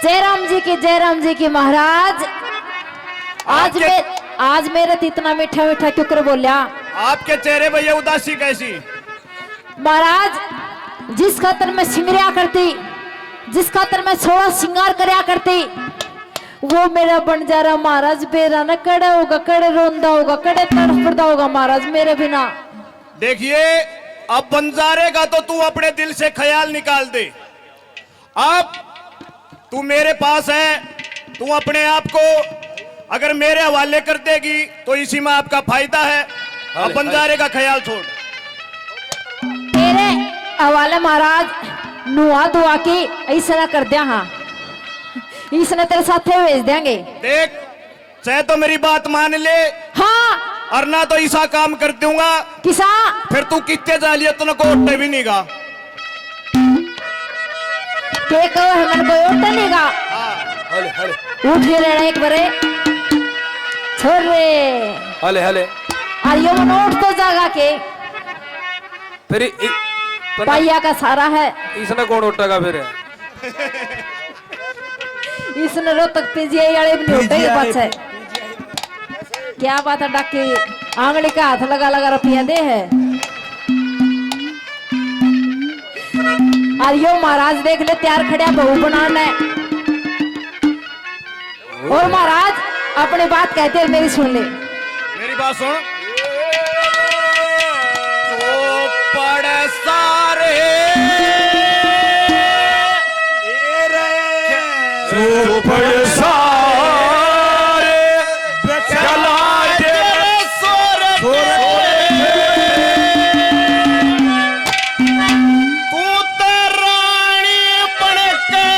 जय राम जी की महाराज। आज मेरे तो इतना मीठा मीठा क्यों कर बोलिया? आपके चेहरे पे ये उदासी कैसी? महाराज जिस खातर मैं सिंगरिया करती, जिस खातर मैं सोलह सिंगार करया करती, वो मेरा बन जा रहा महाराज। बेरा न कड़े होगा, कड़े रोंदा होगा, कड़े तड़फड़ा होगा महाराज मेरे बिना। देखिए अब बंजारे का तो तू अपने दिल से ख्याल निकाल दे। अब तू मेरे पास है, तू अपने आप को अगर मेरे हवाले कर देगी तो इसी में आपका फायदा है। अब बंजारे का ख्याल छोड़। तेरे हवाले महाराज नुआ दुआ की ऐसा ना कर दिया। हाँ इसने तेरे साथ भेज देंगे। देख चाहे तो मेरी बात मान ले, हाँ, और ना तो ऐसा काम कर दूंगा किसा फिर तू कितने जालियत न को उठे भी नहीं गा। के कहो है मन कोई उठे नहीं गा। हले हले उठ के रहना एक बारे छोड़ रे। हले हले और यो मन उठ तो जागा के फिर पाइया का सारा है। इसने कौन उठेगा फिर? इसने रो तक पीजिए यारे भी नहीं उठेगा पाछे। क्या बात है डाके आंगली का हाथ लगा लगा रुपया दे है। और यो महाराज देख ले तैयार खड़ा बहू बनाना है। और महाराज अपनी बात कहते हैं मेरी सुन ले। मेरी बात सुन। तो पड़ सारे पड़ सारे चला दे सोरे तू तो रानी बन के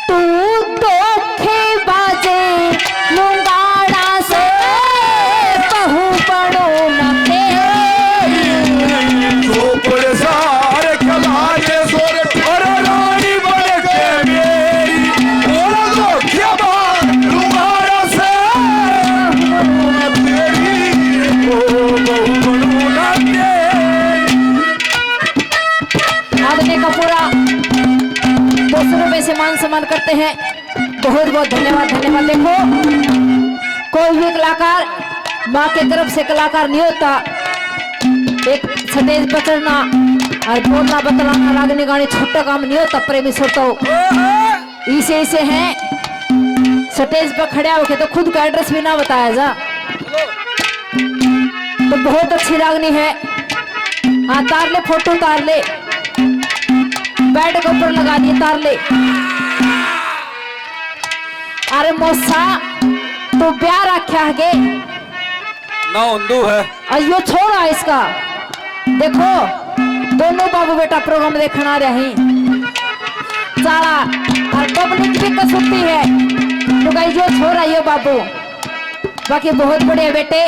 तू धोखेबाजे लुंगाड़ा से बहू बनो न पड़ सारे चला दे सोरे और रानी बन के मेरी और तो क्या बात तुम्हारा से तेरी ओ बहु बनू ना तेरी। आदमी का पूरा 200 रुपए से मान सम्मान करते हैं। बहुत बहुत धन्यवाद धन्यवाद। देखो कोई भी कलाकार माँ के तरफ से कलाकार नहीं होता। एक स्टेज पर चढ़ना और बोलना बतलाना रागनी गाने छोटा काम नहीं होता। प्रेमी श्रोताओं इसे इसे हैं स्टेज पर खड़े होके तो खुद का एड्रेस भी ना बताया जा तो बहुत अच्छी रागनी है। हाँ तार ले, फोटो तार ले, बेड के ऊपर लगा दिए तार ले। अरे मोसा तो ब्याह रखा है ना उंदू है। अयो छोड़ा इसका। देखो दोनों बाबू बेटा प्रोग्राम देखना आ रहे हैं सारा और पब्लिक भी कसुती है तो कहीं जो छोड़ा यो बाबू। बाकी बहुत बढ़िया बेटे,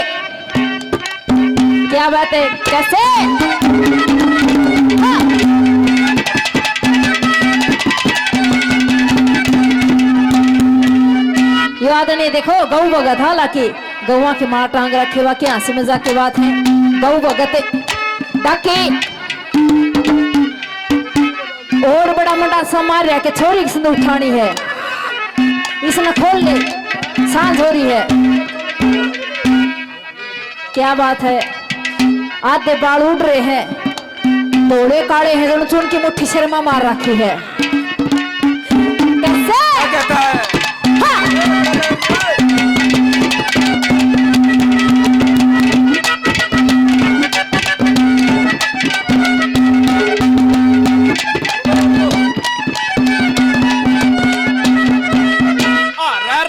क्या बात है कैसे? हाँ। याद नहीं देखो गऊ भगत हालांकि गौवा के मार टांग रखे बाकी हंसी मजाक की बात है। गऊ भगत बाकी और बड़ा मोटा समार रहा के छोरी की सिंदूर उठानी है। इसने खोल ले सांझ हो रही है। क्या बात है? आधे बाल उड़ रहे हैं, थोड़े काले हैं जो चुन की मुट्ठी शर्मा मार रखी है। कैसे कहता है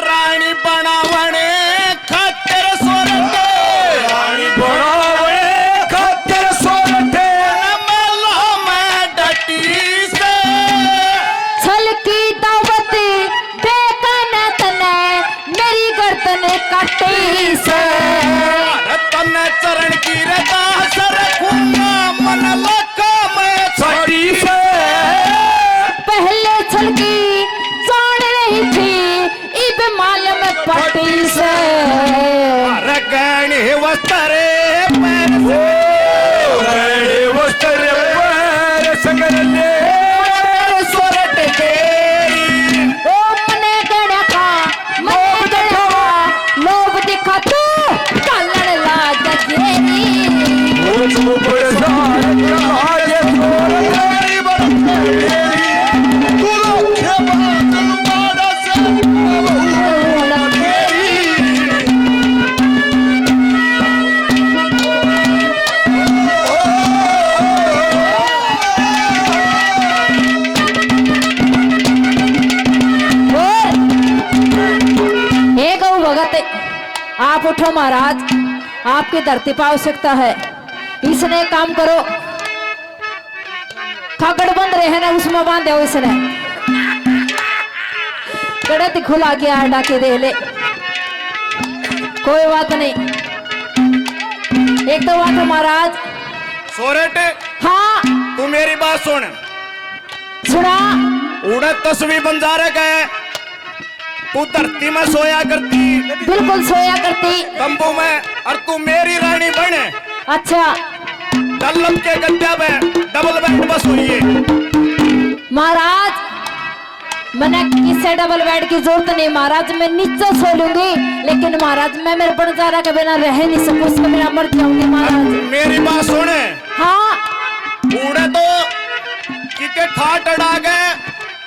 रानी बनावने खातिर सोरठे, रानी बनावे खातिर सोरठे मल्ला में डटी से छलकी दावत बेकन तने मेरी गर्दन काटी से। तन चरण की रता सर खुमा मन लका में छठी से पहले छलकी जान रही थी इब मालूम पटी से। गहने वस्त्रे पैर से उठो महाराज, आपकी धरती पर आवश्यकता है। इसने एक काम करो, खागड़ बंद रहे हैं ना उसमें बांधे हो इसने, कड़े खुला के आटा के दे ले, कोई बात नहीं। एक तो बात है महाराज। सोरेट, हाँ तू मेरी बात सुन। सुना। उड़द तस्वीर बंजारे का है, तू धरती में सोया करती, बिल्कुल सोया करती तंबू में, और तू मेरी रानी बने। अच्छा डल्लम के गद्दे में डबल बेड बस हुई है। महाराज, मैंने किसी डबल बेड की जरूरत नहीं महाराज, मैं नीचे सो लूंगी, लेकिन महाराज मैं मेरे बनजारा के बिना रह नहीं सकूं, उसके बिना मर जाऊंगी महाराज। मेरी बात सुने। हाँ उड़े तो कितने ठाट अड़ा गए,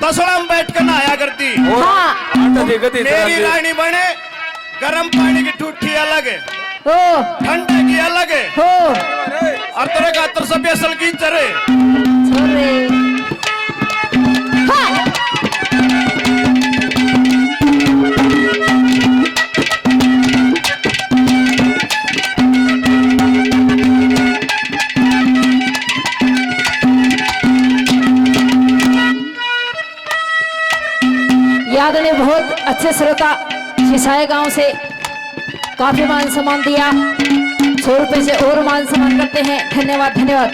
तसड़ा में बैठ कर नहाया करती। हाँ मेरी रानी बने, गर्म पानी की ठूठी अलग है, ओ ठंडे की अलग है, हो और तेरे का तर सब असल की चरे। छोरे। हाँ याद ने बहुत अच्छे श्रोता शिशाए गांव से काफी मान सम्मान दिया, 100 रुपए से और मान सम्मान करते हैं। धन्यवाद धन्यवाद।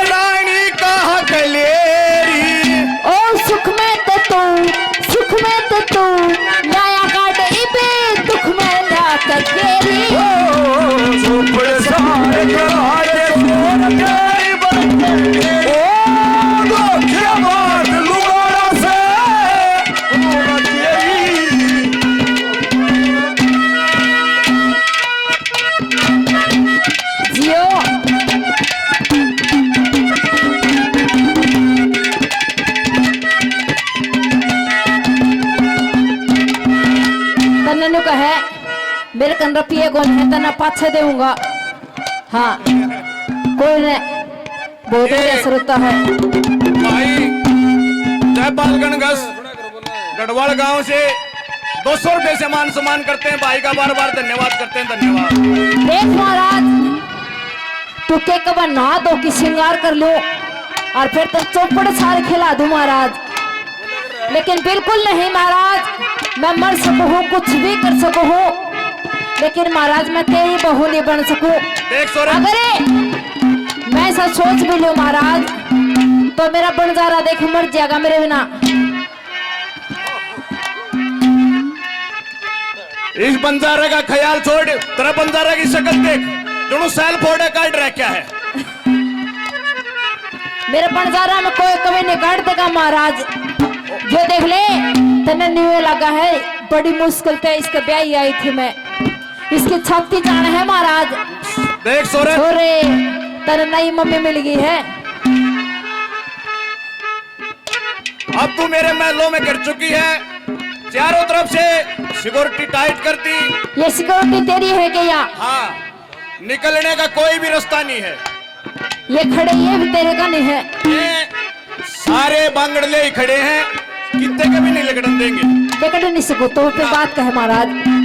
रानी कहा कलेरी, ओ सुख में तो तू नया काट इबे, दुख में ला ककेरी। जियो तन्नू का है, मेरे कन रपिए कौन है, तना पाछे देऊंगा। हाँ कोई ने बहुत असर होता है। भाई जयपाल गणगस गढ़वाल गांव से 200 रुपए से मान सम्मान करते हैं, भाई का बार बार धन्यवाद करते हैं। धन्यवाद। देख महाराज, तू के कब नहा दो कि श्रृंगार कर लो और फिर तो चौपड़ सार खिला दूं महाराज, लेकिन बिल्कुल नहीं महाराज, मैं मर सकूं, कुछ भी कर सकूं, लेकिन महाराज मैं तेरी बहू नहीं बन सकूं। देख सोरेन, अगर मैं ऐसा सोच भी लूं महाराज, तो मेरा बनजारा देख मर जाएगा मेरे बिना। इस बंजारे का ख्याल छोड़, तेरा बंजारा की शक्ल देख, दोनों सैल फोड़े काट रहा क्या है। मेरे बनजारा में कोई कभी नहीं काट देगा महाराज, जो देख ले तने न्यू लगा है, बड़ी मुश्किल से इसके ब्याह आई थी मैं, इसकी छाती जान है महाराज। देख सोरेन, छोरे तेरे नई मम्मी मिल गई है। अब तू मेरे महलों में कर चुकी है, चारों तरफ से सिक्योरिटी टाइट कर दी। ये सिक्योरिटी तेरी है क्या? हाँ, निकलने का कोई भी रास्ता नहीं है। ये खड़े ये भी तेरे का नहीं है। ये सारे बांगड़ले ही खड़े हैं, कितने के भी नहीं लगन देंगे। लेकिन नहीं सको तो पे बात कहे महाराज।